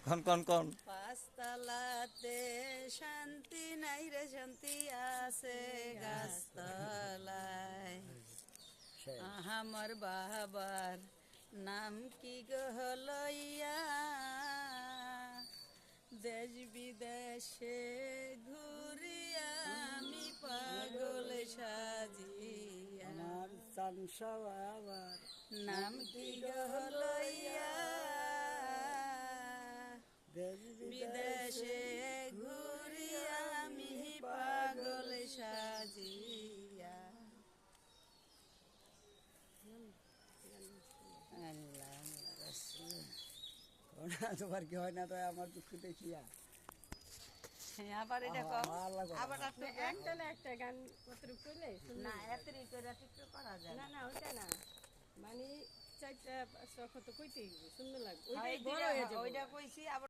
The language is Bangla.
কোন কোন কোন পাঁচতলাতে শান্তি নাই রে, শান্তি আছে গাছতলায়। আমার বাবার নাম কি গো লইয়া, দেশ বিদেশে ঘুরিয়া আমি পাগল সাজিয়া। আমার চানসা বাবার নাম কি গো লইয়া, দেশ বিদেশে ঘুরিয়া আমি পাগল সাজিয়া। আল্লাহ আল্লাহ রাসূল। তোমার কি হয় না তো আমার দুঃখ দেখিয়া হ্যাঁ, আবার এটা কও। ভালো লাগে। আবার আপনি একটা না একটা গান কত করলে না এতরি করে ঠিক করা যায় না না। না ওইটা না মানে চারটা পাঁচটা কত কইতে সুন্দর লাগবে হ্যাঁ, ওইটাই বড় হয়ে যাবে ওইটা কইছি আবার